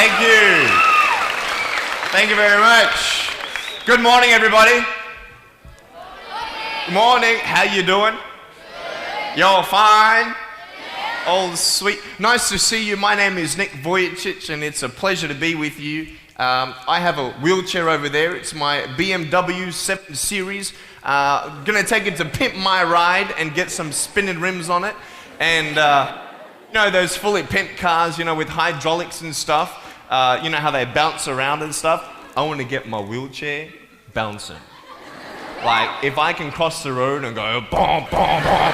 Thank you. Thank you very much. Good morning, everybody. Good morning. How you doing? Y'all fine? Oh, sweet. Nice to see you. My name is Nick Vujicic, and it's a pleasure to be with you. I have a wheelchair over there. It's my BMW 7 Series. Gonna take it to pimp my ride and get some spinning rims on it. And you know those fully pimped cars, you know, with hydraulics and stuff. You know how they bounce around and stuff. I want to get my wheelchair bouncing. Like, if I can cross the road and go, boom, boom, boom.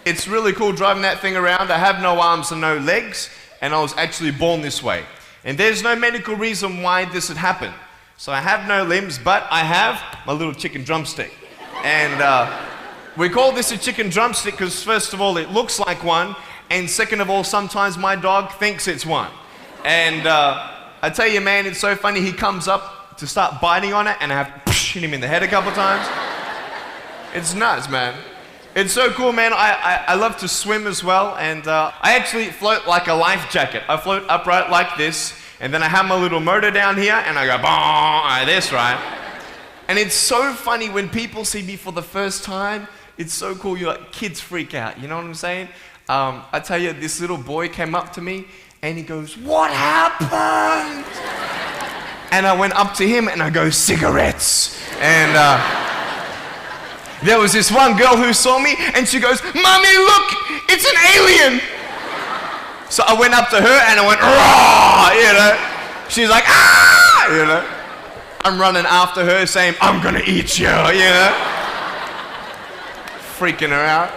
It's really cool driving that thing around. I have no arms and no legs, and I was actually born this way. And there's no medical reason why this had happened. So I have no limbs, but I have my little chicken drumstick. And we call this a chicken drumstick because first of all, it looks like one, and second of all, sometimes my dog thinks it's one. And I tell you, man, it's so funny. He comes up to start biting on it, and I have to hit him in the head a couple times. It's nuts, man. It's so cool, man. I love to swim as well, and I actually float like a life jacket. I float upright like this, and then I have my little motor down here, and I go, boom, like this, right? And it's so funny when people see me for the first time. It's so cool. You're like, kids freak out. You know what I'm saying? I tell you, this little boy came up to me, and he goes, "What happened?" And I went up to him, and I go, "Cigarettes." And there was this one girl who saw me, and she goes, "Mommy, look, it's an alien." So I went up to her, and I went, "Raw," you know. She's like, "Ah," you know. I'm running after her, saying, "I'm gonna eat you," you know. Freaking her out.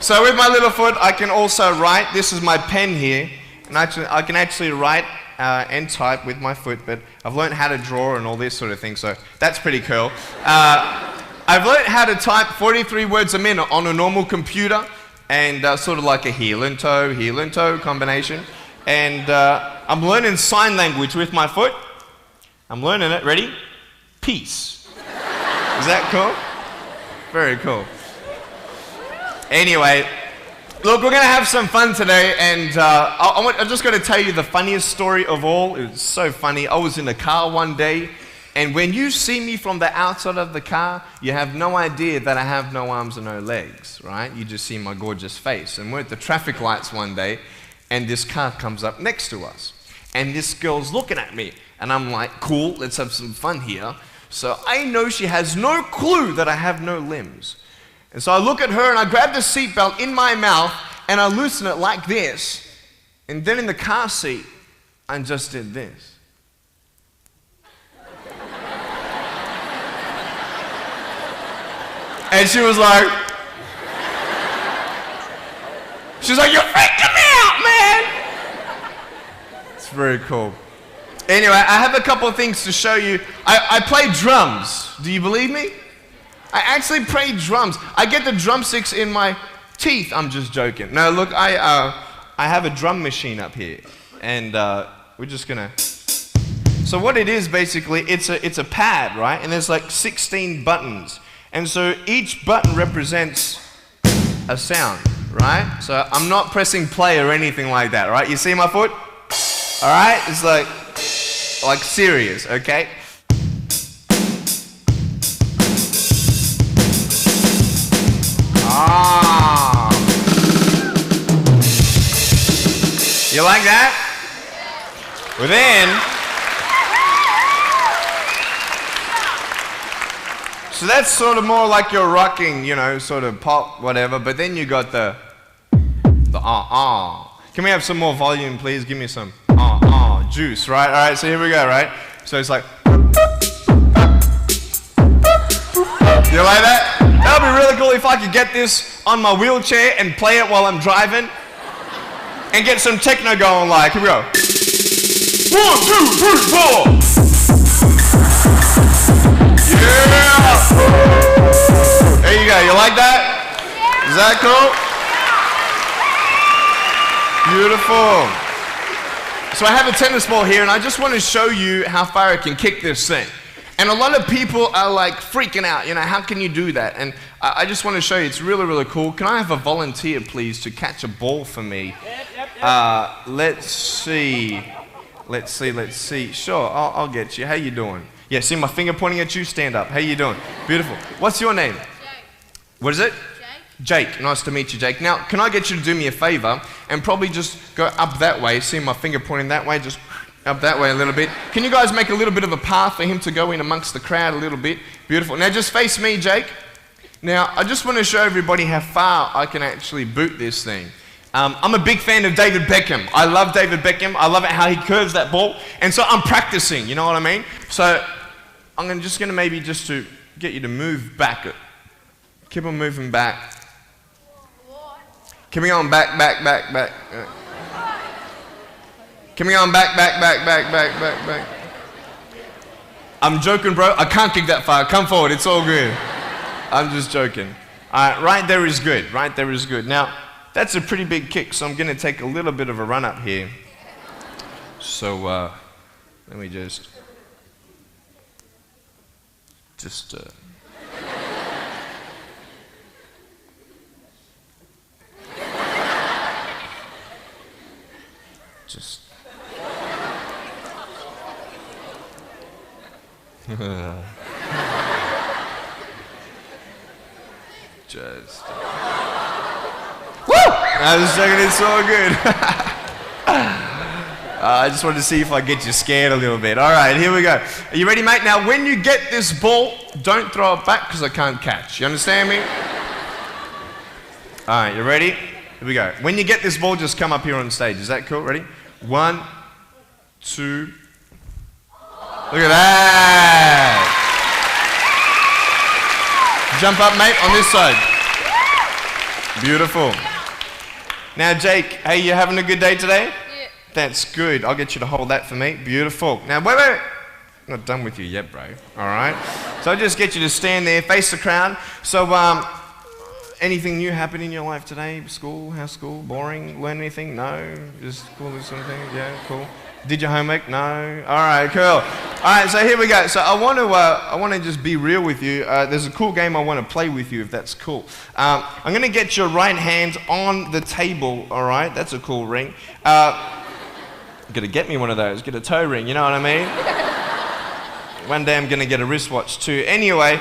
So with my little foot, I can also write. This is my pen here, and I can actually write and type with my foot, but I've learned how to draw and all this sort of thing, so that's pretty cool. I've learned how to type 43 words a minute on a normal computer, and sort of like a heel and toe combination. And I'm learning sign language with my foot. I'm learning it. Ready? Peace. Is that cool? Very cool. Anyway, look, we're going to have some fun today, and I'm just going to tell you the funniest story of all. It was so funny. I was in a car one day, and when you see me from the outside of the car, you have no idea that I have no arms and no legs, right? You just see my gorgeous face. And we're at the traffic lights one day, and this car comes up next to us. And this girl's looking at me, and I'm like, cool, let's have some fun here. So I know she has no clue that I have no limbs. And so I look at her, and I grab the seatbelt in my mouth, and I loosen it like this. And then in the car seat, I just did this. And she was like, "You're freaking me out, man." It's very cool. Anyway, I have a couple of things to show you. I play drums. Do you believe me? I actually play drums. I get the drumsticks in my teeth. I'm just joking. No, look, I have a drum machine up here, and we're just gonna. So what it is basically, it's a pad, right? And there's like 16 buttons, and so each button represents a sound, right? So I'm not pressing play or anything like that, right? You see my foot? All right, it's like serious, okay? Ah. You like that? Well then, so that's sort of more like your rocking, you know, sort of pop, whatever, but then you got the ah. Can we have some more volume, please? Give me some juice, right? All right, so here we go, right? So it's like, you like that? That would be really cool if I could get this on my wheelchair and play it while I'm driving and get some techno going like, here we go. 1, 2, 3, 4. Yeah! There you go, you like that? Is that cool? Beautiful. So I have a tennis ball here, and I just want to show you how far I can kick this thing. And a lot of people are like freaking out, you know, how can you do that? And I just want to show you, it's really, really cool. Can I have a volunteer, please, to catch a ball for me? Let's see. Sure, I'll get you. How you doing? Yeah, see my finger pointing at you? Stand up. How you doing? Beautiful. What's your name? Jake. What is it? Jake. Jake. Nice to meet you, Jake. Now, can I get you to do me a favor and probably just go up that way? See my finger pointing that way? Just up that way a little bit. Can you guys make a little bit of a path for him to go in amongst the crowd a little bit? Beautiful. Now, just face me, Jake. Now, I just want to show everybody how far I can actually boot this thing. I'm a big fan of David Beckham. I love David Beckham. I love it how he curves that ball. And so I'm practicing, you know what I mean? So I'm just going to maybe just to get you to move back. Keep on moving back. Keep on back. Keep on back. I'm joking, bro. I can't kick that far. Come forward. It's all good. I'm just joking. Right there is good. Right there is good. Now, that's a pretty big kick, so I'm going to take a little bit of a run up here. So, let me just I was joking, it's all good. I just wanted to see if I get you scared a little bit. All right, here we go. Are you ready, mate? Now, when you get this ball, don't throw it back because I can't catch. You understand me? All right, you ready? Here we go. When you get this ball, just come up here on stage. Is that cool? Ready? 1, 2. Look at that. Jump up, mate, on this side. Beautiful. Now, Jake, hey, you having a good day today? Yeah. That's good. I'll get you to hold that for me. Beautiful. Now, wait. I'm not done with you yet, bro. All right? So I'll just get you to stand there, face the crowd. So, anything new happen in your life today? School? How's school? Boring? Learn anything? No? Just cool this sort of thing? Yeah, cool. Did your homework? No? All right, cool. All right, so here we go. So I want to just be real with you. There's a cool game I want to play with you, if that's cool. I'm going to get your right hand on the table, all right? That's a cool ring. Going to get me one of those. Get a toe ring, you know what I mean? One day I'm going to get a wristwatch too. Anyway,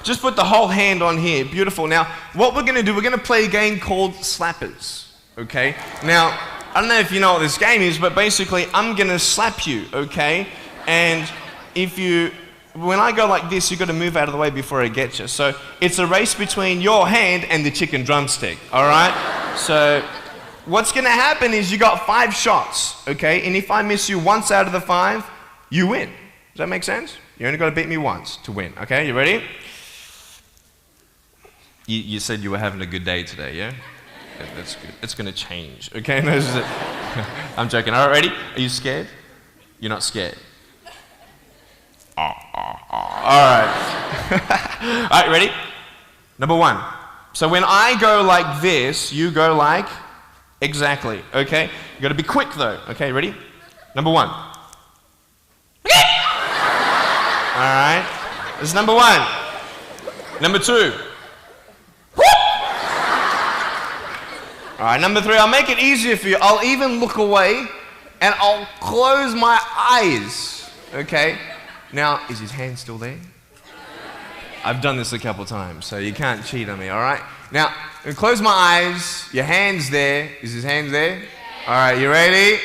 just put the whole hand on here. Beautiful. Now, what we're going to do, we're going to play a game called Slappers, okay? Now, I don't know if you know what this game is, but basically I'm gonna slap you, okay? And when I go like this, you've got to move out of the way before I get you. So it's a race between your hand and the chicken drumstick, all right? So what's gonna happen is you got 5 shots, okay? And if I miss you once out of the 5, you win. Does that make sense? You only got to beat me once to win, okay? You ready? You said you were having a good day today, yeah? That's good. It's going to change, okay? No, I'm joking. All right, ready? Are you scared? You're not scared? All right. All right, ready? Number 1. So when I go like this, you go like exactly, okay? You got to be quick though, okay? Ready? Number 1. All right. This is number 1. Number 2. All right, number 3, I'll make it easier for you. I'll even look away and I'll close my eyes, okay? Now, is his hand still there? I've done this a couple times, so you can't cheat on me, all right? Now, I'll close my eyes, your hand's there. Is his hand there? All right, you ready?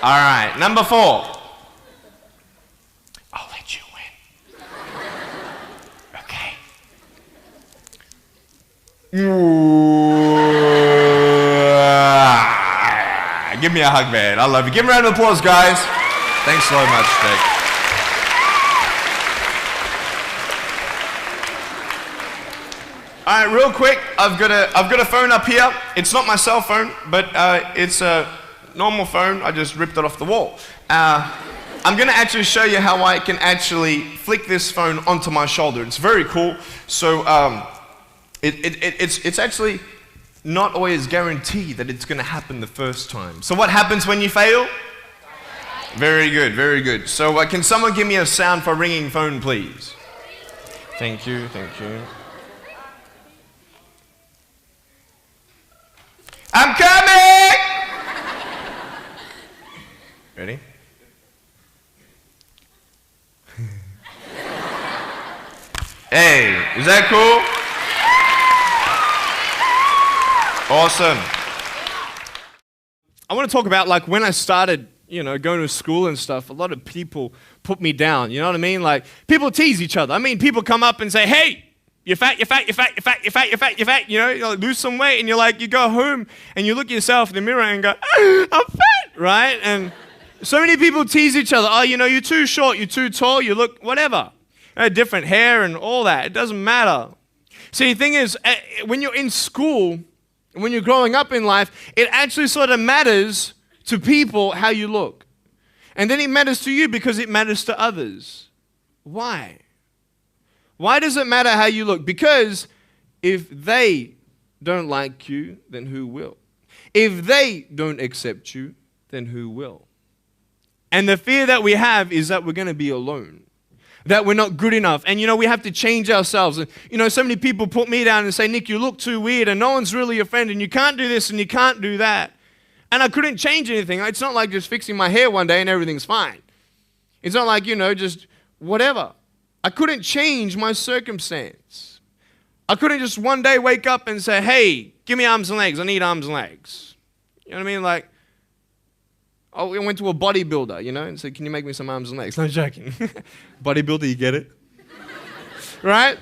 All right, number 4. I'll let you win. Okay. Give me a hug, man. I love you. Give him a round of applause, guys. Thanks so much, Jake. All right, real quick, I've got a phone up here. It's not my cell phone, but it's a normal phone. I just ripped it off the wall. I'm going to actually show you how I can actually flick this phone onto my shoulder. It's very cool. So it's actually not always guaranteed that it's going to happen the first time. So what happens when you fail? Very good, very good. So can someone give me a sound for ringing phone, please? Thank you, thank you. I'm coming! Awesome. I want to talk about like when I started, going to school and stuff, a lot of people put me down, you know what I mean? Like people tease each other. I mean, people come up and say, hey, you're fat, you're fat, you're fat, you're fat, you're fat, you're fat, you're fat, you like, lose some weight, and you go home and you look at yourself in the mirror and go, I'm fat, right? And so many people tease each other. Oh, you're too short, you're too tall, you look whatever. Different hair and all that. It doesn't matter. See, the thing is, when you're in school, when you're growing up in life, it actually sort of matters to people how you look. And then it matters to you because it matters to others. Why? Why does it matter how you look? Because if they don't like you, then who will? If they don't accept you, then who will? And the fear that we have is that we're going to be alone, that we're not good enough. And, we have to change ourselves. And, so many people put me down and say, Nick, you look too weird and no one's really your friend and you can't do this and you can't do that. And I couldn't change anything. It's not like just fixing my hair one day and everything's fine. It's not like, just whatever. I couldn't change my circumstance. I couldn't just one day wake up and say, hey, give me arms and legs. I need arms and legs. You know what I mean? Like, I went to a bodybuilder, and said, can you make me some arms and legs? No joking. Bodybuilder, you get it? Right?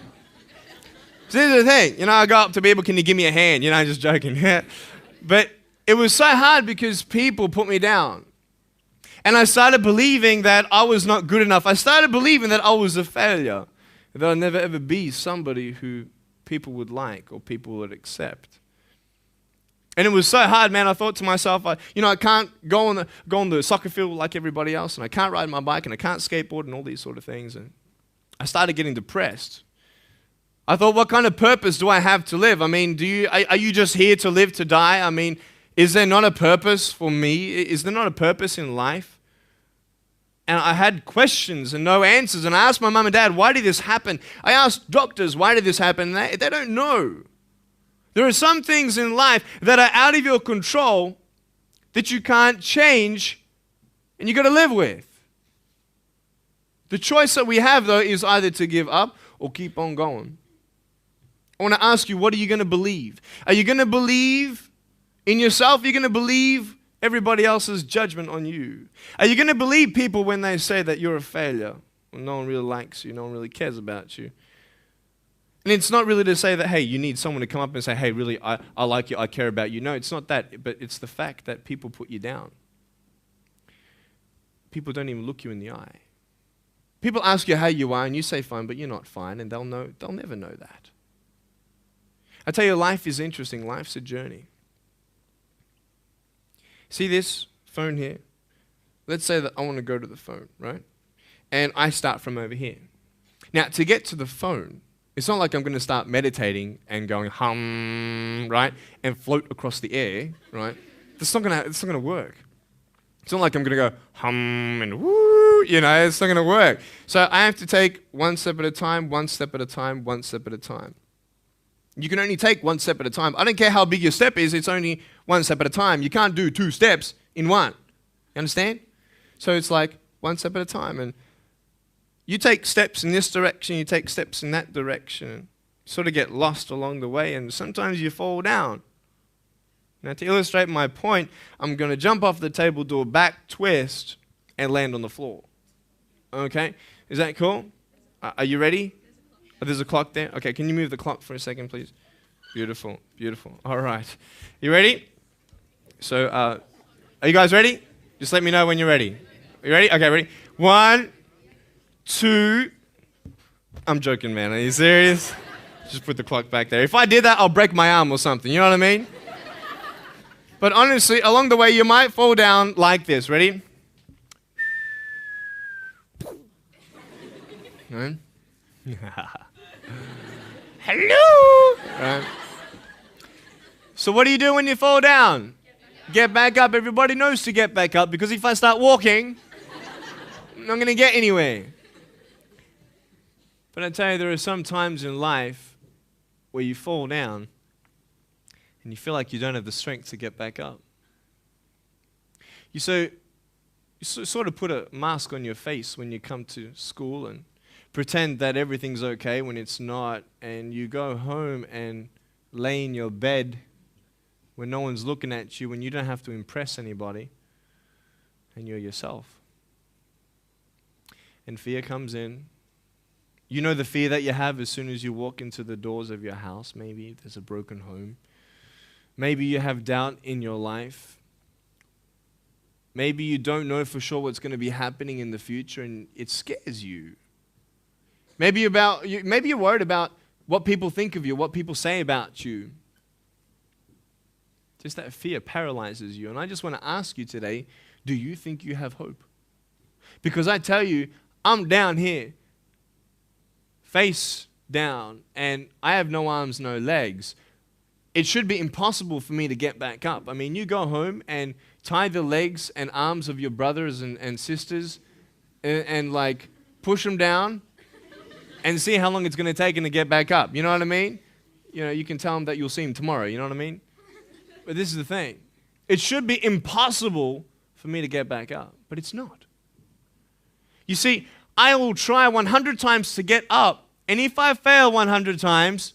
So this is the thing. I go up to people, can you give me a hand? Just joking. But it was so hard because people put me down. And I started believing that I was not good enough. I started believing that I was a failure, that I'd never ever be somebody who people would like or people would accept. And it was so hard, man. I thought to myself, I can't go on the soccer field like everybody else, and I can't ride my bike, and I can't skateboard, and all these sort of things. And I started getting depressed. I thought, what kind of purpose do I have to live? I mean, are you just here to live to die? I mean, is there not a purpose for me? Is there not a purpose in life? And I had questions and no answers. And I asked my mum and dad, why did this happen? I asked doctors, why did this happen? And they don't know. There are some things in life that are out of your control that you can't change and you got to live with. The choice that we have, though, is either to give up or keep on going. I want to ask you, what are you going to believe? Are you going to believe in yourself? Are you going to believe everybody else's judgment on you? Are you going to believe people when they say that you're a failure, when no one really likes you, no one really cares about you? And it's not really to say that, hey, you need someone to come up and say, hey, really, I like you, I care about you. No, it's not that, but it's the fact that people put you down. People don't even look you in the eye. People ask you how you are, and you say fine, but you're not fine, and they'll never know that. I tell you, life is interesting. Life's a journey. See this phone here? Let's say that I want to go to the phone, right? And I start from over here. Now, to get to the phone, it's not like I'm going to start meditating and going hum, right? And float across the air, right? It's not going to work. It's not like I'm going to go hum and woo, it's not going to work. So I have to take one step at a time, one step at a time, one step at a time. You can only take one step at a time. I don't care how big your step is, it's only one step at a time. You can't do 2 steps in one. You understand? So it's like one step at a time. And you take steps in this direction, you take steps in that direction. You sort of get lost along the way, and sometimes you fall down. Now, to illustrate my point, I'm going to jump off the table, do a back twist, and land on the floor. Okay? Is that cool? Are you ready? Oh, there's a clock there? Okay, can you move the clock for a second, please? Beautiful, beautiful. All right. You ready? So, are you guys ready? Just let me know when you're ready. Are you ready? Okay, ready? 1, 2. I'm joking, man. Are you serious? Just put the clock back there. If I did that, I'll break my arm or something. You know what I mean? But honestly, along the way, you might fall down like this. Ready? Right? Hello! Right. So what do you do when you fall down? Get back up. Everybody knows to get back up, because if I start walking, I'm not going to get anywhere. But I tell you, there are some times in life where you fall down and you feel like you don't have the strength to get back up. You sort of put a mask on your face when you come to school and pretend that everything's okay when it's not, and you go home and lay in your bed when no one's looking at you, when you don't have to impress anybody, and you're yourself. And fear comes in. You know the fear that you have as soon as you walk into the doors of your house. Maybe there's a broken home. Maybe you have doubt in your life. Maybe you don't know for sure what's going to be happening in the future, and it scares you. Maybe you're worried about what people think of you, what people say about you. Just that fear paralyzes you. And I just want to ask you today, do you think you have hope? Because I tell you, I'm down here, face down, and I have no arms, no legs. It should be impossible for me to get back up. I mean, you go home and tie the legs and arms of your brothers and sisters and like push them down and see how long it's going to take them to get back up. You know what I mean? You know, you can tell them that you'll see them tomorrow. You know what I mean? But this is the thing. It should be impossible for me to get back up, but it's not. You see, I will try 100 times to get up, and if I fail 100 times,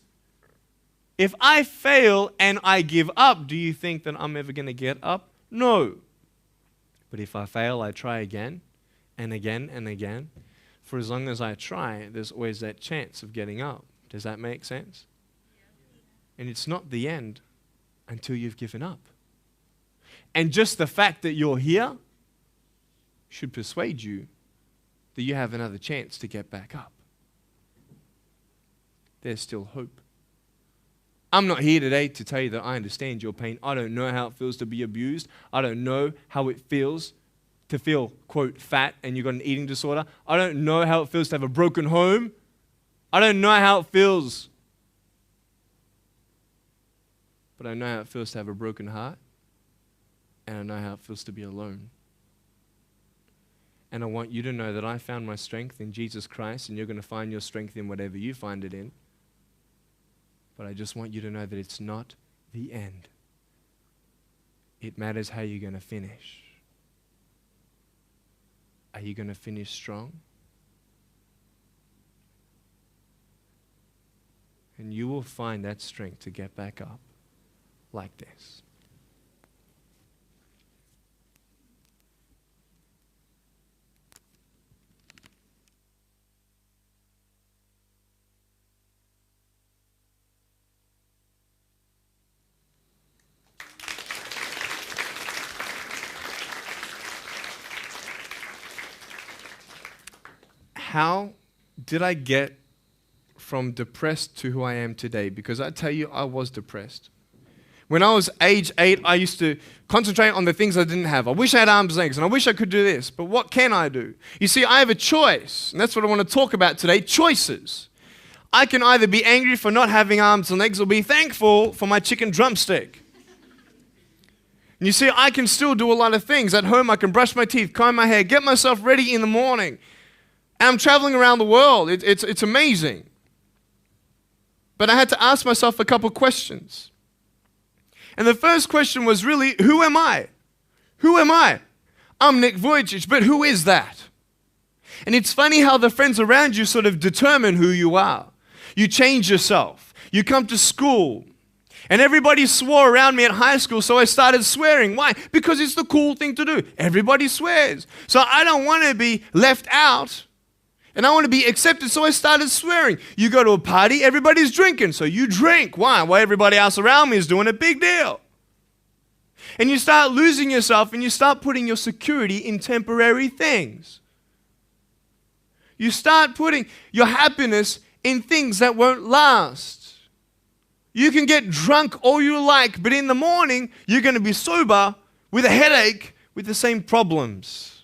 if I fail and I give up, do you think that I'm ever going to get up? No. But if I fail, I try again and again and again. For as long as I try, there's always that chance of getting up. Does that make sense? And it's not the end until you've given up. And just the fact that you're here should persuade you that you have another chance to get back up. There's still hope. I'm not here today to tell you that I understand your pain. I don't know how it feels to be abused. I don't know how it feels to feel, quote, fat and you've got an eating disorder. I don't know how it feels to have a broken home. I don't know how it feels. But I know how it feels to have a broken heart. And I know how it feels to be alone. And I want you to know that I found my strength in Jesus Christ, and you're going to find your strength in whatever you find it in. But I just want you to know that it's not the end. It matters how you're going to finish. Are you going to finish strong? And you will find that strength to get back up like this. How did I get from depressed to who I am today? Because I tell you, I was depressed. When I was age 8, I used to concentrate on the things I didn't have. I wish I had arms and legs, and I wish I could do this, but what can I do? You see, I have a choice, and that's what I want to talk about today, choices. I can either be angry for not having arms and legs or be thankful for my chicken drumstick. And you see, I can still do a lot of things. At home, I can brush my teeth, comb my hair, get myself ready in the morning. And I'm traveling around the world. It's amazing. But I had to ask myself a couple questions. And the first question was really, who am I? Who am I? I'm Nick Vujicic, but who is that? And it's funny how the friends around you sort of determine who you are. You change yourself. You come to school. And everybody swore around me at high school, so I started swearing. Why? Because it's the cool thing to do. Everybody swears. So I don't want to be left out. And I want to be accepted, so I started swearing. You go to a party, everybody's drinking, so you drink. Why? Well, everybody else around me is doing a big deal. And you start losing yourself, and you start putting your security in temporary things. You start putting your happiness in things that won't last. You can get drunk all you like, but in the morning, you're going to be sober with a headache with the same problems.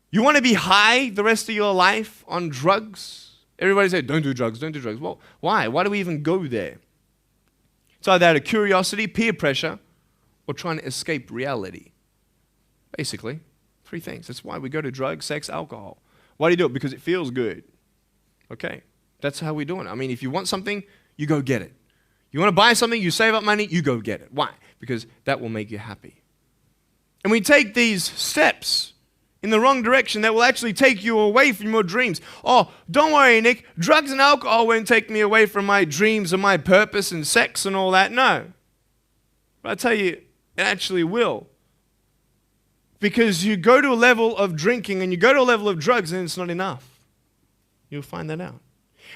You want to be high the rest of your life on drugs? Everybody says, don't do drugs, don't do drugs. Well, why? Why do we even go there? It's either out of curiosity, peer pressure, or trying to escape reality. Basically, 3 things. That's why we go to drugs, sex, alcohol. Why do you do it? Because it feels good. Okay, that's how we're doing it. I mean, if you want something, you go get it. You want to buy something, you save up money, you go get it. Why? Because that will make you happy. And we take these steps in the wrong direction that will actually take you away from your dreams. Oh, don't worry, Nick. Drugs and alcohol won't take me away from my dreams and my purpose and sex and all that. No. But I tell you, it actually will. Because you go to a level of drinking and you go to a level of drugs and it's not enough. You'll find that out.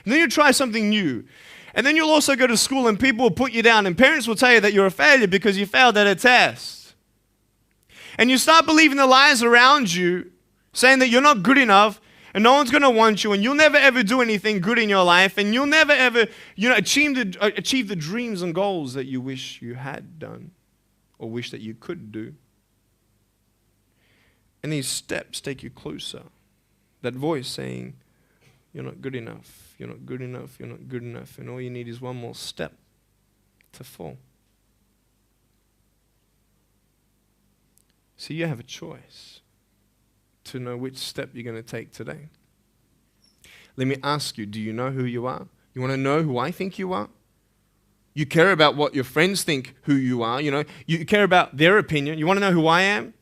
And then you try something new. And then you'll also go to school and people will put you down and parents will tell you that you're a failure because you failed at a test. And you start believing the lies around you saying that you're not good enough and no one's going to want you and you'll never ever do anything good in your life and you'll never ever achieve the dreams and goals that you wish you had done or wish that you could do. And these steps take you closer. That voice saying, you're not good enough, you're not good enough, you're not good enough. And all you need is one more step to fall. So you have a choice to know which step you're going to take today. Let me ask you, do you know who you are? You want to know who I think you are? You care about what your friends think who you are. You care about their opinion. You want to know who I am?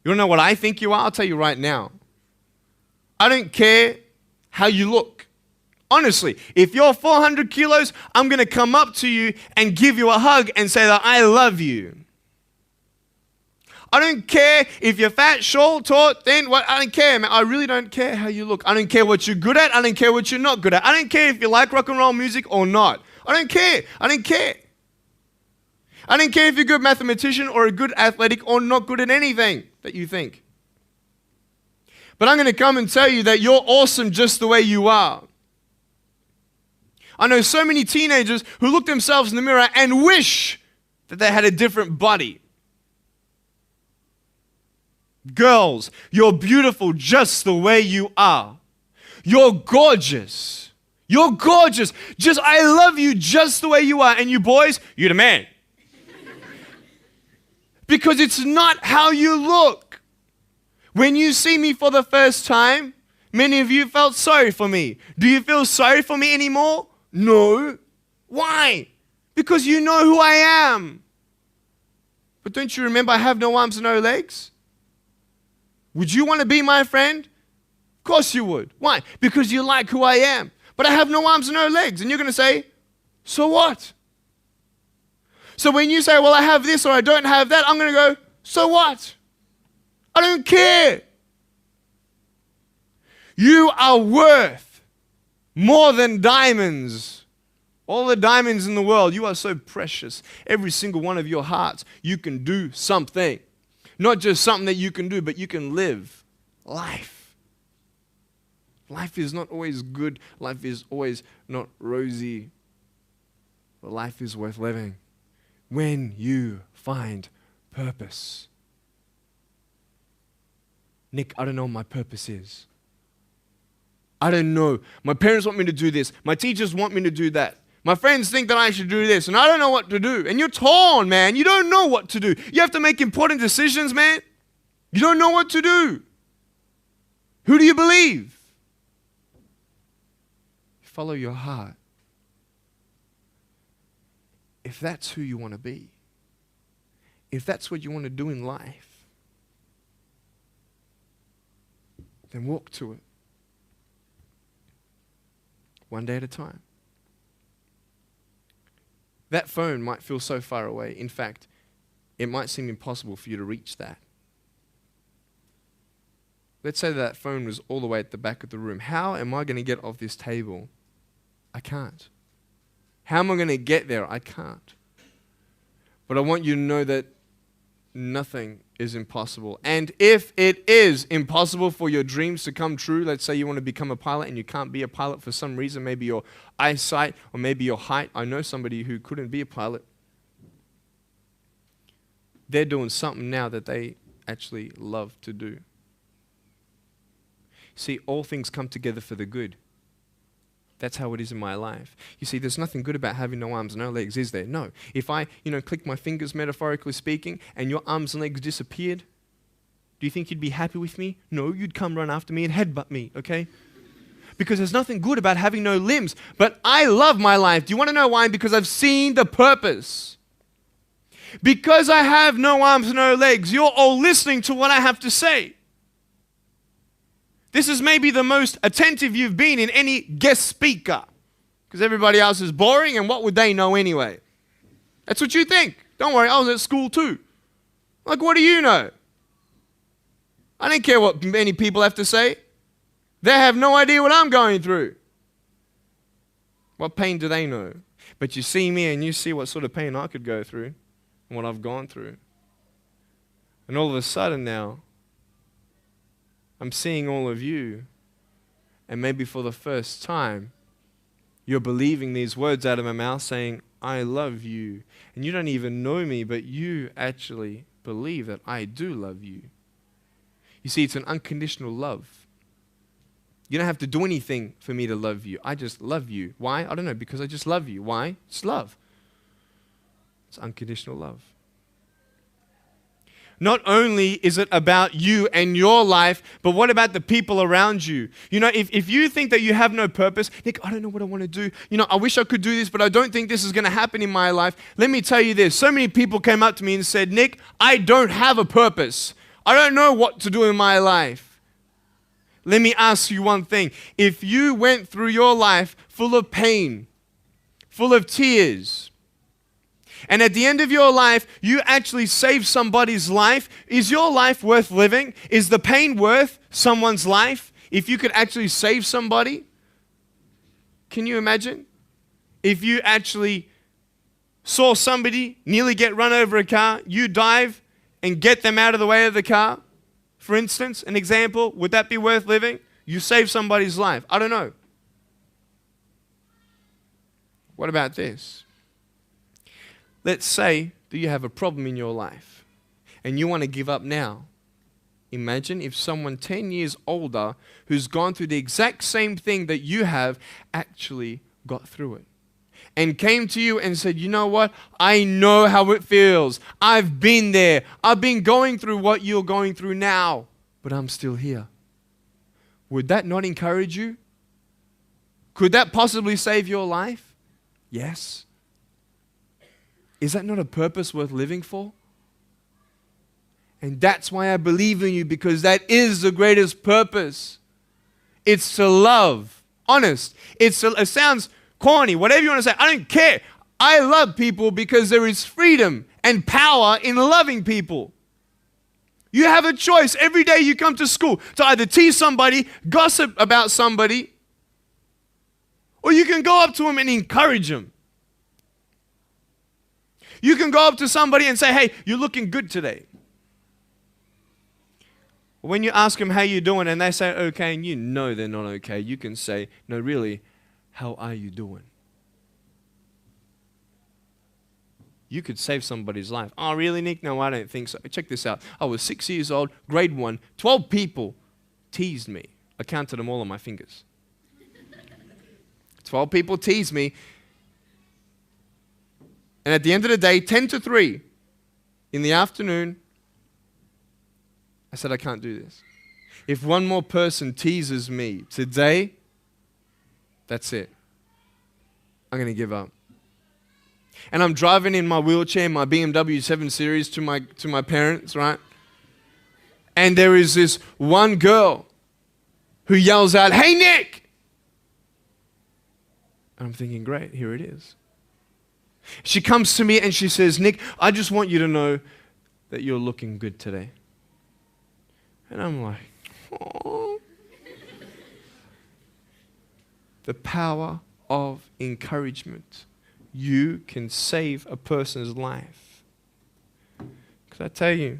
You want to know what I think you are? I'll tell you right now. I don't care how you look. Honestly, if you're 400 kilos, I'm going to come up to you and give you a hug and say that I love you. I don't care if you're fat, short, tall, thin, I don't care, man. I really don't care how you look. I don't care what you're good at. I don't care what you're not good at. I don't care if you like rock and roll music or not. I don't care. I don't care. I don't care if you're a good mathematician or a good athletic or not good at anything that you think. But I'm going to come and tell you that you're awesome just the way you are. I know so many teenagers who look themselves in the mirror and wish that they had a different body. Girls, you're beautiful just the way you are. You're gorgeous. You're gorgeous. I love you just the way you are. And you boys, you're the man. Because it's not how you look. When you see me for the first time, many of you felt sorry for me. Do you feel sorry for me anymore? No. Why? Because you know who I am. But don't you remember I have no arms and no legs? Would you want to be my friend? Of course you would. Why? Because you like who I am. But I have no arms and no legs. And you're going to say, so what? So when you say, well, I have this or I don't have that, I'm going to go, so what? I don't care. You are worth more than diamonds. All the diamonds in the world, you are so precious. Every single one of your hearts, you can do something. Not just something that you can do, but you can live life. Life is not always good. Life is always not rosy. But life is worth living when you find purpose. Nick, I don't know what my purpose is. I don't know. My parents want me to do this. My teachers want me to do that. My friends think that I should do this, and I don't know what to do. And you're torn, man. You don't know what to do. You have to make important decisions, man. You don't know what to do. Who do you believe? Follow your heart. If that's who you want to be, if that's what you want to do in life, then walk to it. One day at a time. That phone might feel so far away. In fact, it might seem impossible for you to reach that. Let's say that phone was all the way at the back of the room. How am I going to get off this table? I can't. How am I going to get there? I can't. But I want you to know that nothing is impossible. And if it is impossible for your dreams to come true, let's say you want to become a pilot and you can't be a pilot for some reason, maybe your eyesight or maybe your height. I know somebody who couldn't be a pilot. They're doing something now that they actually love to do. See, all things come together for the good. That's how it is in my life. You see, there's nothing good about having no arms and no legs, is there? No. If I, click my fingers, metaphorically speaking, and your arms and legs disappeared, do you think you'd be happy with me? No, you'd come run after me and headbutt me, okay? Because there's nothing good about having no limbs. But I love my life. Do you want to know why? Because I've seen the purpose. Because I have no arms and no legs, you're all listening to what I have to say. This is maybe the most attentive you've been in any guest speaker. Because everybody else is boring, and what would they know anyway? That's what you think. Don't worry, I was at school too. Like, what do you know? I don't care what many people have to say. They have no idea what I'm going through. What pain do they know? But you see me and you see what sort of pain I could go through and what I've gone through. And all of a sudden now, I'm seeing all of you, and maybe for the first time, you're believing these words out of my mouth saying, I love you. And you don't even know me, but you actually believe that I do love you. You see, it's an unconditional love. You don't have to do anything for me to love you. I just love you. Why? I don't know, because I just love you. Why? It's love. It's unconditional love. Not only is it about you and your life, but what about the people around you? You know, if you think that you have no purpose, Nick, I don't know what I want to do. You know, I wish I could do this, but I don't think this is going to happen in my life. Let me tell you this. So many people came up to me and said, Nick, I don't have a purpose. I don't know what to do in my life. Let me ask you one thing. If you went through your life full of pain, full of tears, and at the end of your life, you actually saved somebody's life, is your life worth living? Is the pain worth someone's life? If you could actually save somebody? Can you imagine? If you actually saw somebody nearly get run over a car, you dive and get them out of the way of the car, for instance, an example, would that be worth living? You save somebody's life. I don't know. What about this? Let's say that you have a problem in your life and you want to give up now. Imagine if someone 10 years older who's gone through the exact same thing that you have actually got through it and came to you and said, you know what? I know how it feels. I've been there. I've been going through what you're going through now, but I'm still here. Would that not encourage you? Could that possibly save your life? Yes. Is that not a purpose worth living for? And that's why I believe in you, because that is the greatest purpose. It's to love. Honest. It sounds corny, whatever you want to say. I don't care. I love people because there is freedom and power in loving people. You have a choice every day you come to school to either tease somebody, gossip about somebody, or you can go up to them and encourage them. You can go up to somebody and say, hey, you're looking good today. When you ask them how you're doing and they say okay and you know they're not okay, you can say, no, really, how are you doing? You could save somebody's life. Oh, really, Nick? No, I don't think so. Check this out. I was 6 years old, grade 1, 12 people teased me. I counted them all on my fingers. 12 people teased me. And at the end of the day, 10 to 3 in the afternoon, I said, I can't do this. If one more person teases me today, that's it. I'm going to give up. And I'm driving in my wheelchair, my BMW 7 Series to my parents, right? And there is this one girl who yells out, hey, Nick! And I'm thinking, great, here it is. She comes to me and she says, Nick, I just want you to know that you're looking good today. And I'm like, oh. The power of encouragement. You can save a person's life. Because I tell you,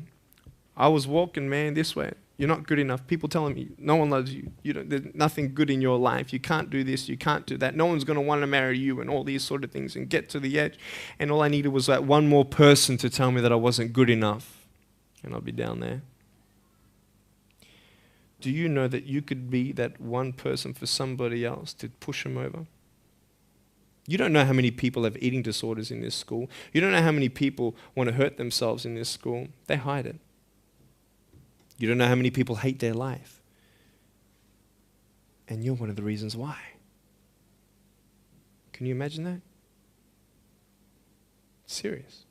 I was walking, man, this way. You're not good enough. People telling me, no one loves you. There's nothing good in your life. You can't do this. You can't do that. No one's going to want to marry you and all these sort of things and get to the edge. And all I needed was that one more person to tell me that I wasn't good enough. And I'll be down there. Do you know that you could be that one person for somebody else to push them over? You don't know how many people have eating disorders in this school. You don't know how many people want to hurt themselves in this school. They hide it. You don't know how many people hate their life. And you're one of the reasons why. Can you imagine that? It's serious.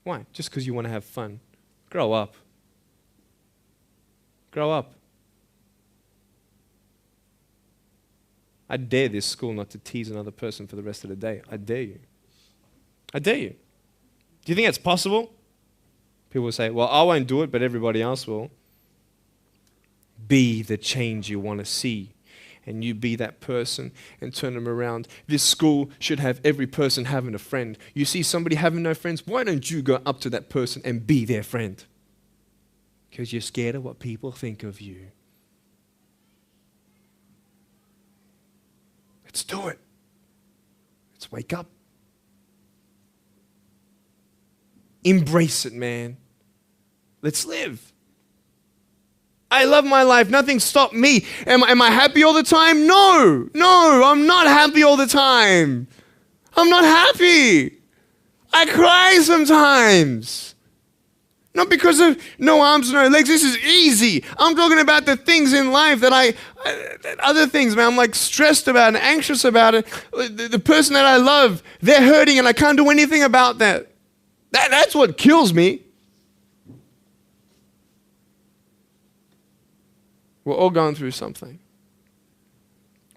Why? Just because you want to have fun. Grow up. Grow up. I dare this school not to tease another person for the rest of the day. I dare you. I dare you. Do you think it's possible? People will say, well, I won't do it, but everybody else will. Be the change you want to see. And you be that person and turn them around. This school should have every person having a friend. You see somebody having no friends, why don't you go up to that person and be their friend? Because you're scared of what people think of you. Let's do it. Let's wake up. Embrace it, man. Let's live. I love my life. Nothing stopped me. Am I happy all the time? No, I'm not happy all the time. I'm not happy. I cry sometimes. Not because of no arms, no legs. This is easy. I'm talking about the things in life that other things, man, I'm like stressed about and anxious about it. The person that I love, they're hurting and I can't do anything about that. That's what kills me. We're all going through something.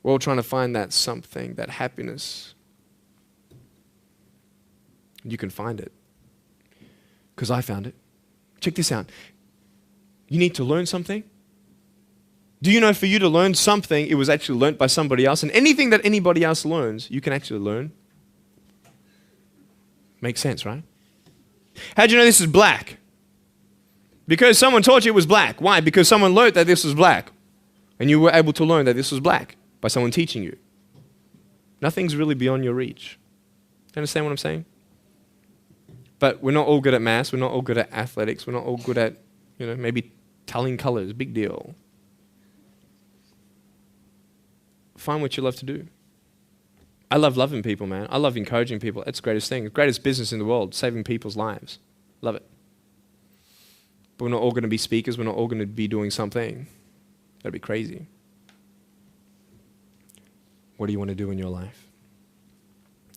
We're all trying to find that something, that happiness. You can find it. Because I found it. Check this out. You need to learn something. Do you know for you to learn something, it was actually learnt by somebody else? And anything that anybody else learns, you can actually learn. Makes sense, right? How'd you know this is black? Because someone taught you it was black. Why? Because someone learned that this was black. And you were able to learn that this was black by someone teaching you. Nothing's really beyond your reach. You understand what I'm saying? But we're not all good at maths. We're not all good at athletics. We're not all good at, maybe telling colors. Big deal. Find what you love to do. I love loving people, man. I love encouraging people. It's the greatest thing. The greatest business in the world, saving people's lives. Love it. But we're not all going to be speakers. We're not all going to be doing something. That'd be crazy. What do you want to do in your life?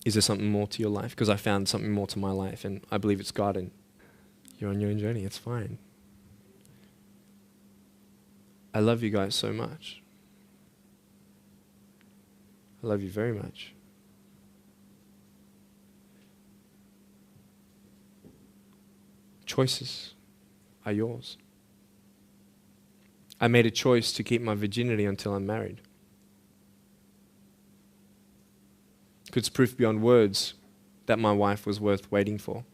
Is there something more to your life? Because I found something more to my life, and I believe it's God, and you're on your own journey. It's fine. I love you guys so much. I love you very much. Choices are yours. I made a choice to keep my virginity until I'm married. It's proof beyond words that my wife was worth waiting for.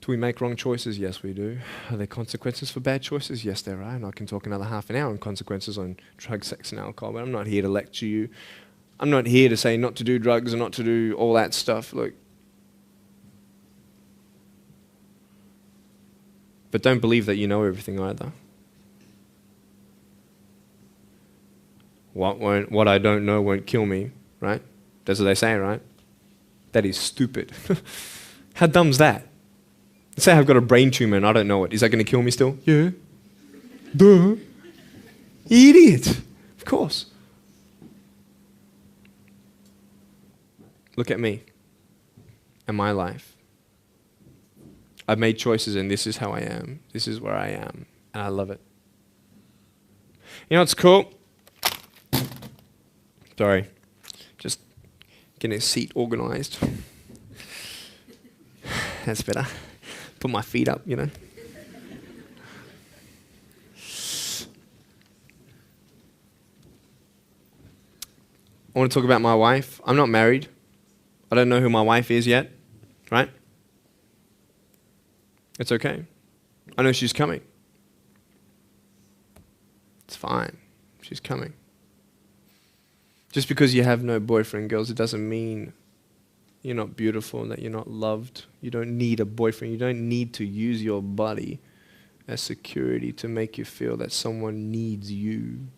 Do we make wrong choices? Yes, we do. Are there consequences for bad choices? Yes, there are. And I can talk another half an hour on consequences on drugs, sex, and alcohol, but I'm not here to lecture you. I'm not here to say not to do drugs and not to do all that stuff. Look. But don't believe that you know everything either. What I don't know won't kill me, right? That's what they say, right? That is stupid. How dumb's that? Let's say I've got a brain tumor and I don't know it. Is that going to kill me still? Yeah. Duh. Idiot. Of course. Look at me and my life. I've made choices and this is how I am. This is where I am. And I love it. You know what's cool? Sorry. Just getting a seat organized. That's better. Put my feet up, I want to talk about my wife. I'm not married. I don't know who my wife is yet, right? It's okay. I know she's coming. It's fine. She's coming. Just because you have no boyfriend, girls, it doesn't mean you're not beautiful and that you're not loved. You don't need a boyfriend. You don't need to use your body as security to make you feel that someone needs you.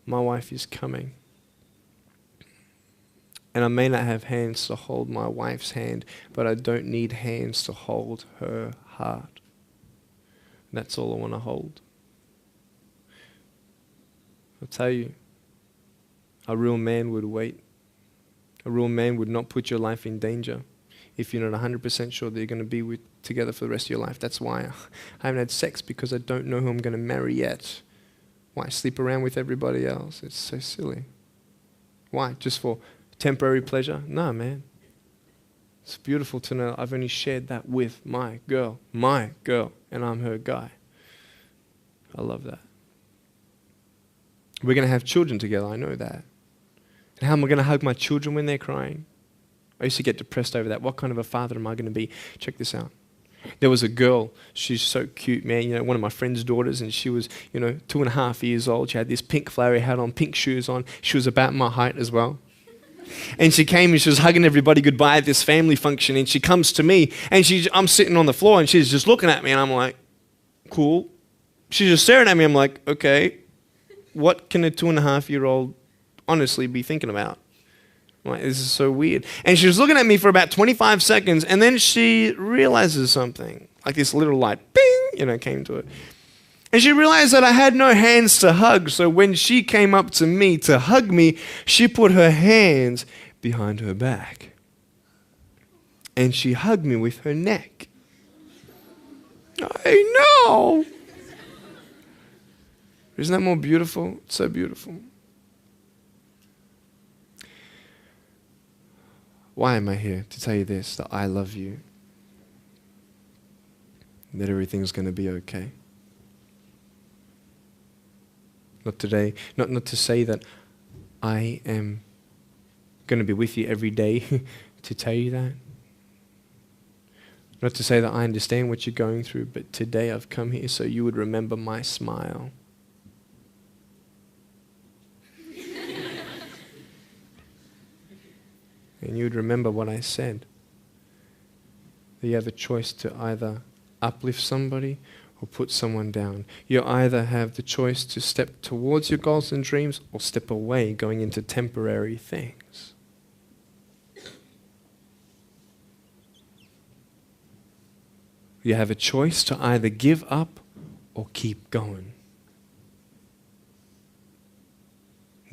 My wife is coming. And I may not have hands to hold my wife's hand, but I don't need hands to hold her heart. That's all I want to hold. I'll tell you, a real man would wait. A real man would not put your life in danger if you're not 100% sure that you're going to be together for the rest of your life. That's why I haven't had sex, because I don't know who I'm going to marry yet. Why sleep around with everybody else? It's so silly. Why? Just for temporary pleasure? No, man. It's beautiful to know I've only shared that with my girl, and I'm her guy. I love that. We're going to have children together, I know that. And how am I going to hug my children when they're crying? I used to get depressed over that. What kind of a father am I going to be? Check this out. There was a girl, she's so cute, man, one of my friend's daughters, and she was, 2.5 years old. She had this pink flowery hat on, pink shoes on. She was about my height as well. And she came and she was hugging everybody goodbye at this family function, and she comes to me, and I'm sitting on the floor, and she's just looking at me, and I'm like, cool. She's just staring at me. I'm like, okay, what can a 2.5-year-old honestly be thinking about? I'm like, this is so weird. And she was looking at me for about 25 seconds, and then she realizes something. Like this little light, bing, came to it. And she realized that I had no hands to hug, so when she came up to me to hug me, she put her hands behind her back. And she hugged me with her neck. I know. Isn't that more beautiful? It's so beautiful. Why am I here? To tell you this, that I love you. That everything's going to be okay. Not today, not to say that I am going to be with you every day to tell you that. Not to say that I understand what you're going through, but today I've come here so you would remember my smile. And you would remember what I said. That you have a choice to either uplift somebody or put someone down. You either have the choice to step towards your goals and dreams or step away, going into temporary things. You have a choice to either give up or keep going.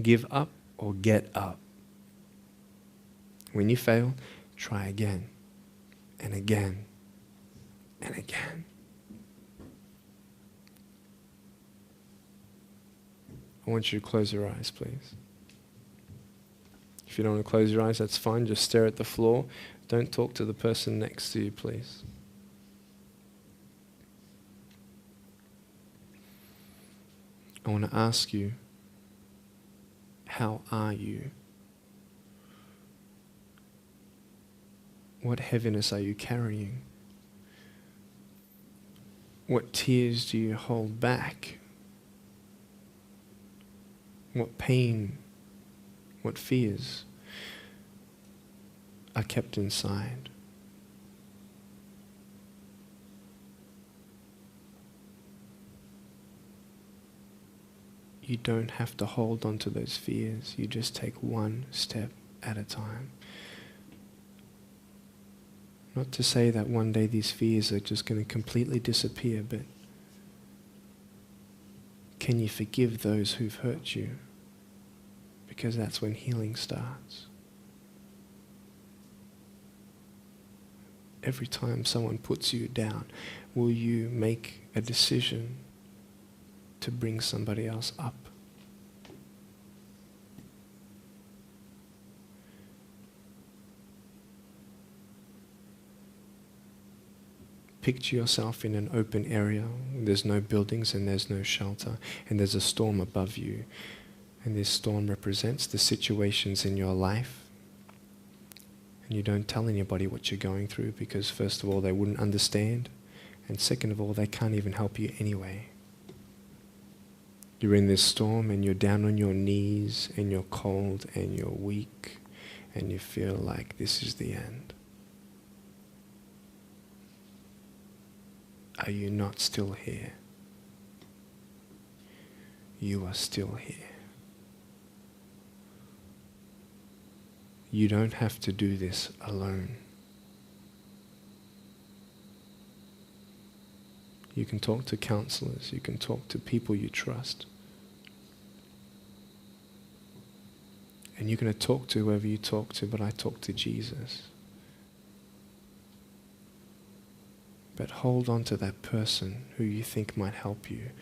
Give up or get up. When you fail, try again and again and again. I want you to close your eyes, please. If you don't want to close your eyes, that's fine. Just stare at the floor. Don't talk to the person next to you, please. I want to ask you, how are you? What heaviness are you carrying? What tears do you hold back? What pain, what fears are kept inside? You don't have to hold on to those fears. You just take one step at a time. Not to say that one day these fears are just going to completely disappear, but can you forgive those who've hurt you? Because that's when healing starts. Every time someone puts you down, will you make a decision to bring somebody else up? Picture yourself in an open area. There's no buildings and there's no shelter, and there's a storm above you. And this storm represents the situations in your life. And you don't tell anybody what you're going through because first of all, they wouldn't understand. And second of all, they can't even help you anyway. You're in this storm and you're down on your knees and you're cold and you're weak and you feel like this is the end. Are you not still here? You are still here. You don't have to do this alone. You can talk to counselors. You can talk to people you trust. And you're going to talk to whoever you talk to, but I talk to Jesus. But hold on to that person who you think might help you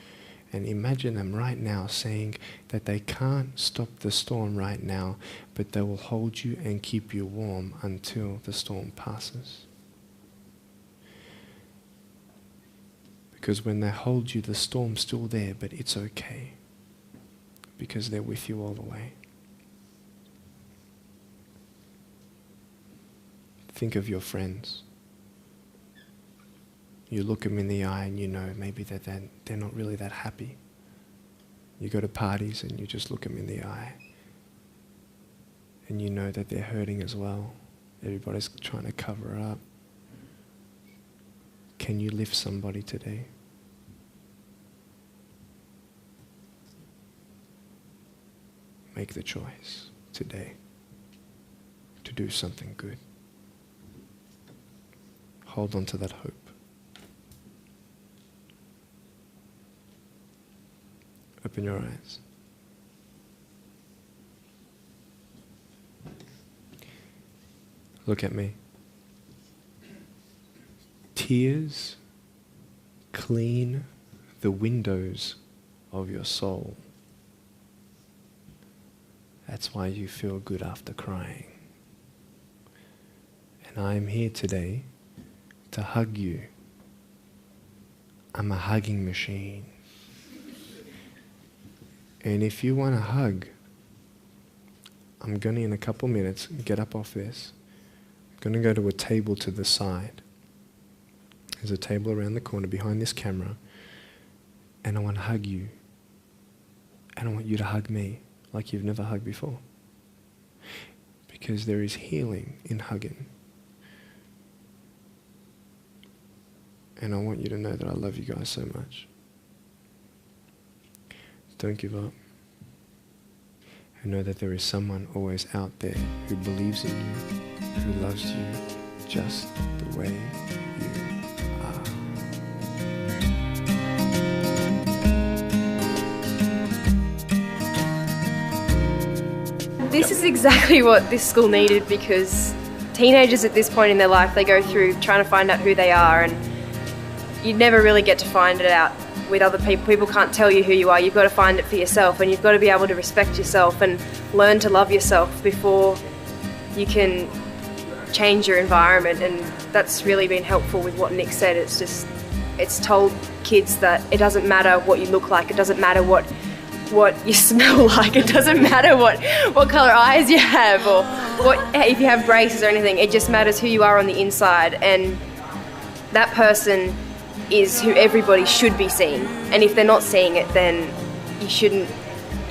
And imagine them right now saying that they can't stop the storm right now, but they will hold you and keep you warm until the storm passes. Because when they hold you, the storm's still there, but it's okay. Because they're with you all the way. Think of your friends. You look them in the eye and you know maybe that they're not really that happy. You go to parties and you just look them in the eye. And you know that they're hurting as well. Everybody's trying to cover up. Can you lift somebody today? Make the choice today to do something good. Hold on to that hope. Open your eyes. Look at me. Tears clean the windows of your soul. That's why you feel good after crying. And I am here today to hug you. I'm a hugging machine. And if you want a hug, I'm going to, in a couple minutes, get up off this. I'm going to go to a table to the side. There's a table around the corner behind this camera. And I want to hug you. And I want you to hug me like you've never hugged before. Because there is healing in hugging. And I want you to know that I love you guys so much. Don't give up. And know that there is someone always out there who believes in you, who loves you just the way you are. This is exactly what this school needed, because teenagers at this point in their life, they go through trying to find out who they are, and you never really get to find it out with other people. People can't tell you who you are. You've got to find it for yourself, and you've got to be able to respect yourself and learn to love yourself before you can change your environment. And that's really been helpful with what Nick said. It's told kids that it doesn't matter what you look like, it doesn't matter what you smell like, it doesn't matter what colour eyes you have or if you have braces or anything. It just matters who you are on the inside, and that person is who everybody should be seeing. And if they're not seeing it, then you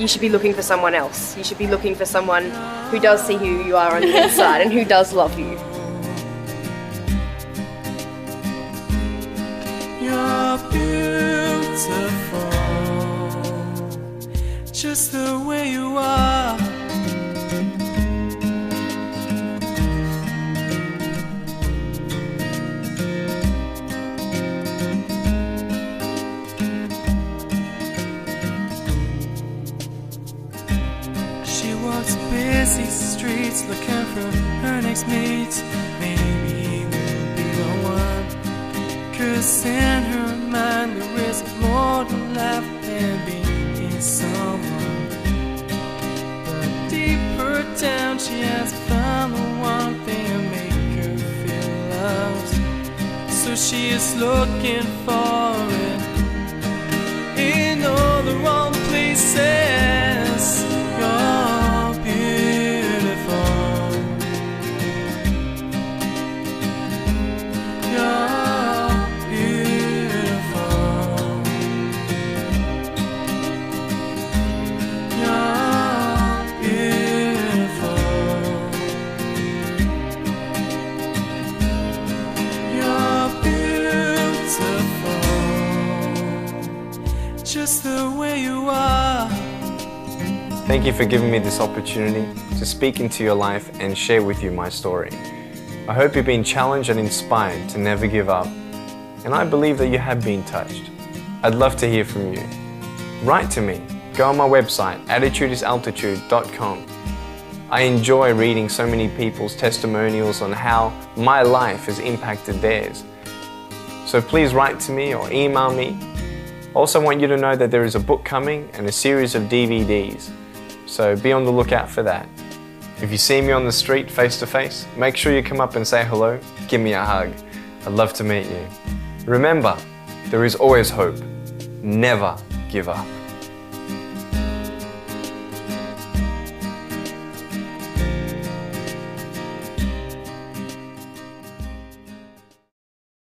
should be looking for someone else. You should be looking for someone who does see who you are on the inside and who does love you. You're beautiful, just the way you are. Busy streets looking for her next mate. Maybe he will be the one, 'cause in her mind there is more to life than being someone. But deeper down she has found the one thing to make her feel loved. So she is looking for it in all the wrong places. Just the way you are. Thank you for giving me this opportunity to speak into your life and share with you my story. I hope you've been challenged and inspired to never give up, and I believe that you have been touched. I'd love to hear from you. Write to me. Go on my website, attitudesaltitude.com. I enjoy reading so many people's testimonials on how my life has impacted theirs. So please write to me or email me. Also want you to know that there is a book coming and a series of DVDs, so be on the lookout for that. If you see me on the street face to face, make sure you come up and say hello, give me a hug. I'd love to meet you. Remember, there is always hope. Never give up.